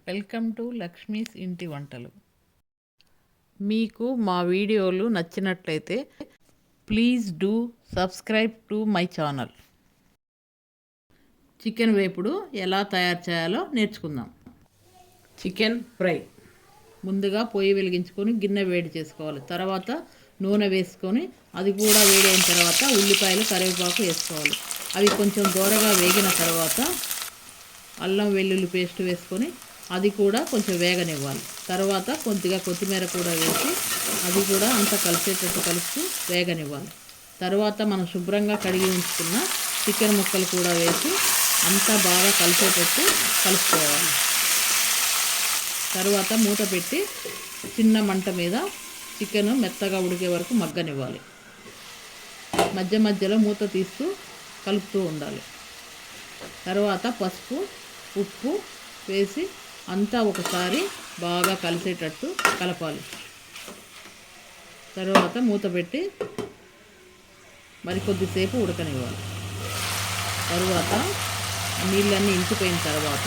Welcome to Lakshmi's ఇంటి వంటలు. మీకు మా వీడియోలు నచ్చినట్లయితే please do subscribe to my channel. Chicken వేపుడు ఎలా తయారు చేయాలో నేర్చుకుందాం. Chicken fry. ముందుగా పొయ్యి వెలిగించుకొని గిన్నె వేడి చేసుకోవాలి. తర్వాత నూనె వేసుకొని అది కూడా వేడైన తర్వాత ఉల్లిపాయలు కరివేపాకు వేసుకోవాలి. అవి కొంచెం దూరగా వేగిన తర్వాత అల్లం వెల్లుల్లి పేస్ట్ వేసుకొని అది కూడా కొంచెం వేగనివ్వాలి. తర్వాత కొద్దిగా కొత్తిమీర కూడా వేసి అది కూడా అంతా కలిసేటట్టు కలుపుతూ వేగనివ్వాలి. తర్వాత మనం శుభ్రంగా కడిగి ఉంచుకున్న చికెన్ ముక్కలు కూడా వేసి అంతా బాగా కలిసేటట్టు కలుపుకోవాలి. తర్వాత మూత పెట్టి చిన్న మంట మీద చికెన్ మెత్తగా ఉడికే వరకు మగ్గనివ్వాలి. మధ్య మధ్యలో మూత తీస్తూ కలుపుతూ ఉండాలి. తర్వాత పసుపు, ఉప్పు వేసి అంతా ఒకసారి బాగా కలిసేటట్టు కలపాలి. తర్వాత మూత పెట్టి మరికొద్దిసేపు ఉడకనివ్వాలి. తరువాత నీళ్ళన్నీ ఇంకిపోయిన తర్వాత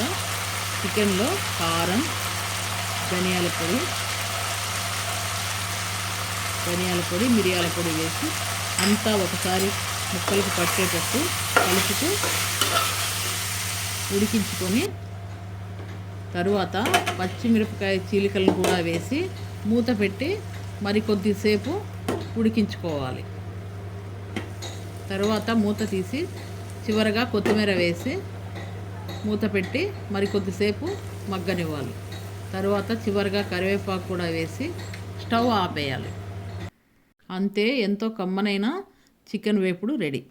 చికెన్లో కారం, ధనియాల పొడి, మిరియాల పొడి వేసి అంతా ఒకసారి ముక్కలకు పట్టేటట్టు కలుపుతూ ఉడికించుకొని తరువాత పచ్చిమిరపకాయ చీలికలను కూడా వేసి మూత పెట్టి మరికొద్దిసేపు ఉడికించుకోవాలి. తరువాత మూత తీసి చివరగా కొత్తిమీర వేసి మూత పెట్టి మరికొద్దిసేపు మగ్గనివ్వాలి. తరువాత చివరగా కరివేపాకు కూడా వేసి స్టవ్ ఆపేయాలి. అంతే, ఎంతో కమ్మనైన చికెన్ వేపుడు రెడీ.